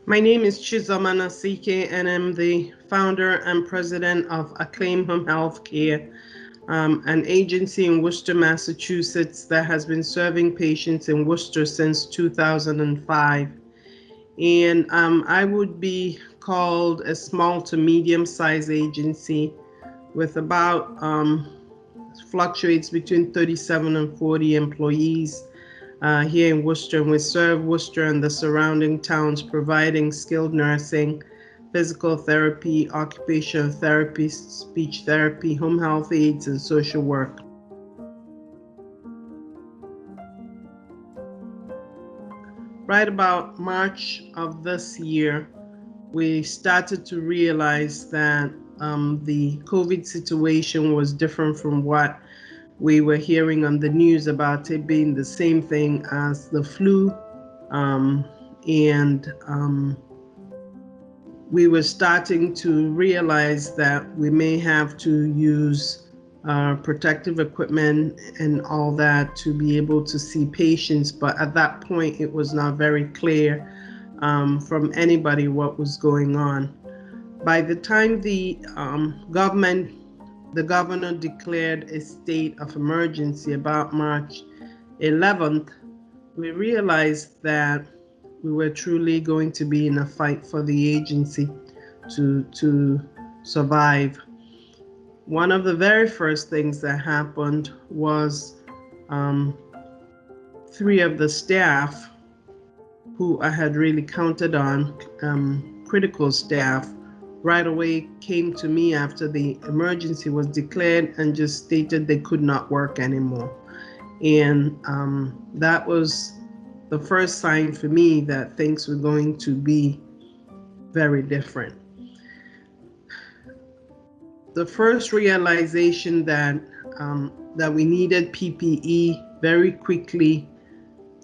My name is Chizoma Nosike, and I'm the founder and president of Acclaim Home Healthcare, an agency in Worcester, Massachusetts that has been serving patients in Worcester since 2005. And I would be called a small to medium-sized agency with about fluctuates between 37 and 40 employees here in Worcester. And we serve Worcester and the surrounding towns, providing skilled nursing, physical therapy, occupational therapy, speech therapy, home health aides, and social work. Right about March of this year, we started to realize that the COVID situation was different from what we were hearing on the news about it being the same thing as the flu. We were starting to realize that we may have to use protective equipment and all that to be able to see patients. But at that point, it was not very clear from anybody what was going on. By the time the governor declared a state of emergency about March 11th, we realized that we were truly going to be in a fight for the agency to survive. One of the very first things that happened was 3 of the staff who I had really counted on, critical staff, right away came to me after the emergency was declared and just stated they could not work anymore. And that was the first sign for me that things were going to be very different. The first realization that we needed PPE very quickly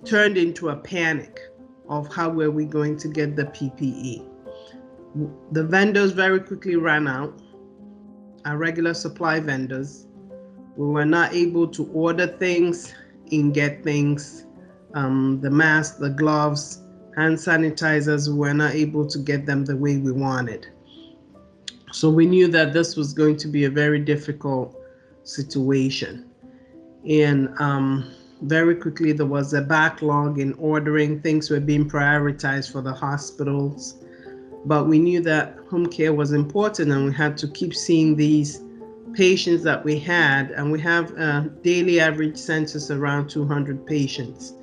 turned into a panic of how were we going to get the PPE. The vendors very quickly ran out, our regular supply vendors. We were not able to order things and get things. The masks, the gloves, hand sanitizers, we were not able to get them the way we wanted. So we knew that this was going to be a very difficult situation. And very quickly there was a backlog in ordering. Things were being prioritized for the hospitals. But we knew that home care was important and we had to keep seeing these patients that we had. And we have a daily average census around 200 patients.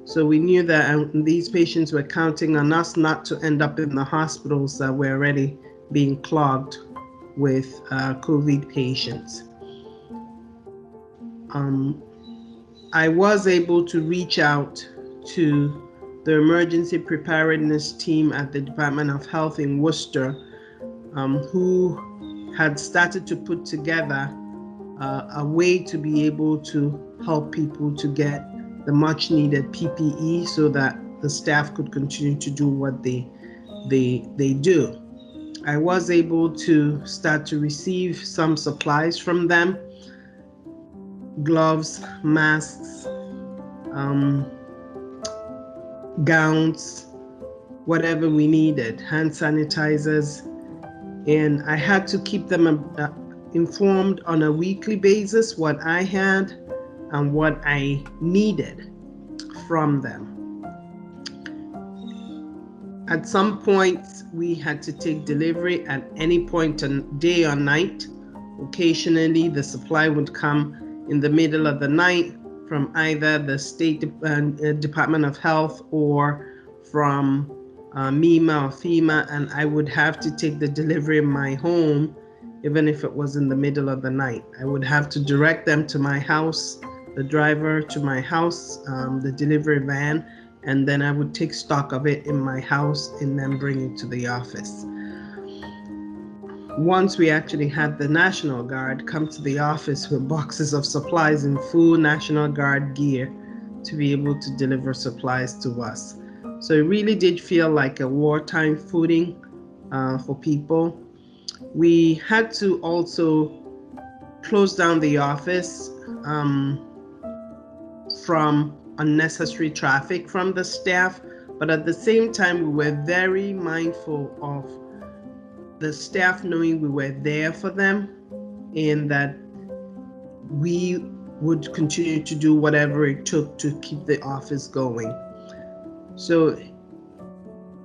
So we knew that these patients were counting on us not to end up in the hospitals that were already being clogged with COVID patients. I was able to reach out to the emergency preparedness team at the Department of Health in Worcester, who had started to put together a way to be able to help people to get the much needed PPE so that the staff could continue to do what they do. I was able to start to receive some supplies from them: gloves, masks, gowns, whatever we needed, hand sanitizers. And I had to keep them informed on a weekly basis what I had and what I needed from them. At some point, we had to take delivery at any point in day or night. Occasionally, the supply would come in the middle of the night from either the State Department of Health or from MEMA or FEMA, and I would have to take the delivery in my home, even if it was in the middle of the night. I would have to direct them to my house, the driver to my house, the delivery van, and then I would take stock of it in my house and then bring it to the office. Once we actually had the National Guard come to the office with boxes of supplies in full National Guard gear to be able to deliver supplies to us. So it really did feel like a wartime footing for people. We had to also close down the office from unnecessary traffic from the staff, But at the same time, we were very mindful of the staff knowing we were there for them and that we would continue to do whatever it took to keep the office going. So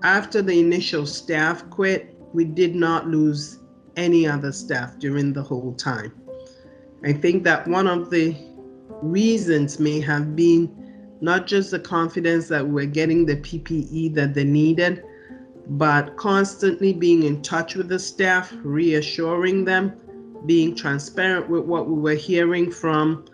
after the initial staff quit, we did not lose any other staff during the whole time. I think that one of the reasons may have been not just the confidence that we're getting the PPE that they needed, but constantly being in touch with the staff, reassuring them, being transparent with what we were hearing from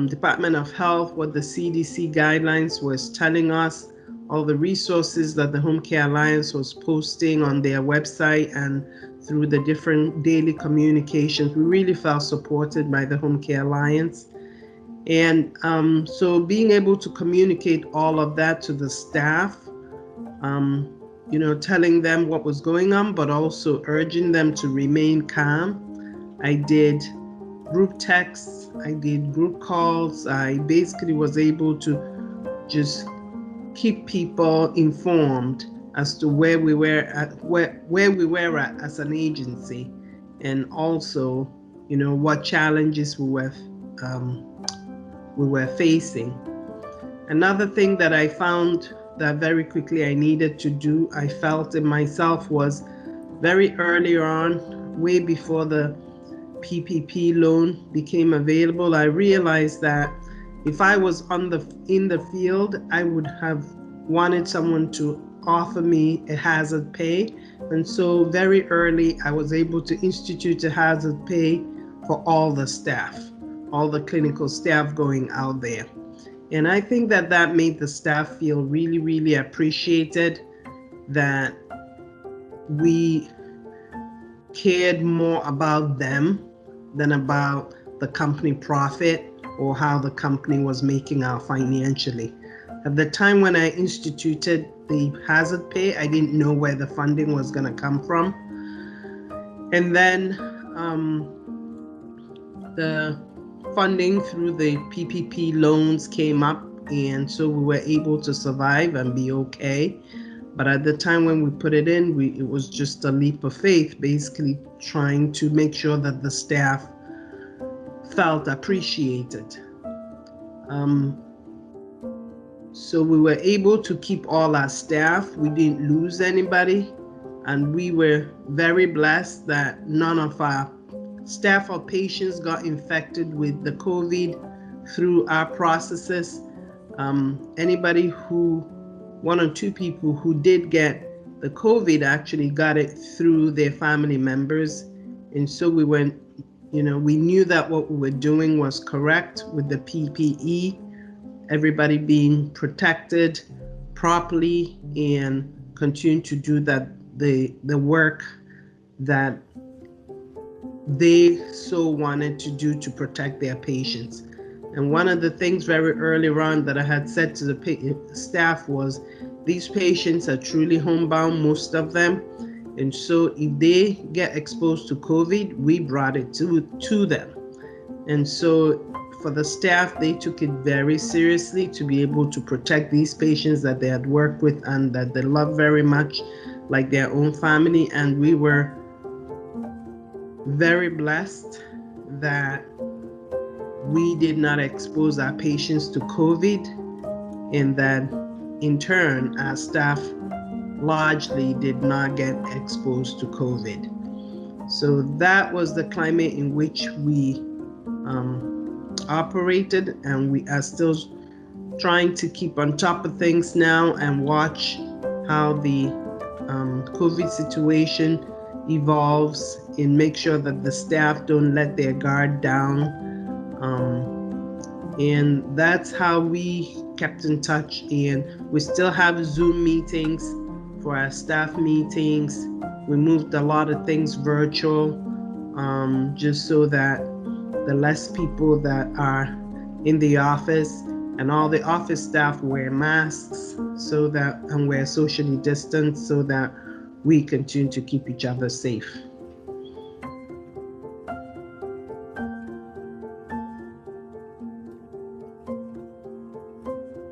Department of Health, what the CDC guidelines was telling us, all the resources that the Home Care Alliance was posting on their website and through the different daily communications. We really felt supported by the Home Care Alliance. And so being able to communicate all of that to the staff, telling them what was going on, but also urging them to remain calm. I did group texts, I did group calls. I basically was able to just keep people informed as to where we were at as an agency, and also, what challenges we were facing. Another thing that I found that very quickly I needed to do, I felt in myself, was very early on, way before the PPP loan became available, I realized that if I was in the field, I would have wanted someone to offer me a hazard pay. And so very early, I was able to institute a hazard pay for all the staff, all the clinical staff going out there. And I think that made the staff feel really, really appreciated, that we cared more about them than about the company profit or how the company was making out financially. At the time when I instituted the hazard pay, I didn't know where the funding was going to come from. And then the funding through the PPP loans came up, and so we were able to survive and be okay. But at the time when we put it in, it was just a leap of faith, basically trying to make sure that the staff felt appreciated. So we were able to keep all our staff. We didn't lose anybody, and we were very blessed that none of our staff or patients got infected with the COVID through our processes. One or two people who did get the COVID actually got it through their family members. And so we knew that what we were doing was correct with the PPE, everybody being protected properly and continue to do the work that they so wanted to do to protect their patients. And one of the things very early on that I had said to the staff was, these patients are truly homebound, most of them. And so if they get exposed to COVID, we brought it to them. And so for the staff, they took it very seriously to be able to protect these patients that they had worked with and that they love very much, like their own family. And we were very blessed that we did not expose our patients to COVID, and that in turn, our staff largely did not get exposed to COVID. So that was the climate in which we operated, and we are still trying to keep on top of things now and watch how the COVID situation evolves and make sure that the staff don't let their guard down. And that's how we kept in touch, and we still have Zoom meetings for our staff meetings. We moved a lot of things virtual, just so that the less people that are in the office, and all the office staff wear masks and we're socially distanced so that we continue to keep each other safe.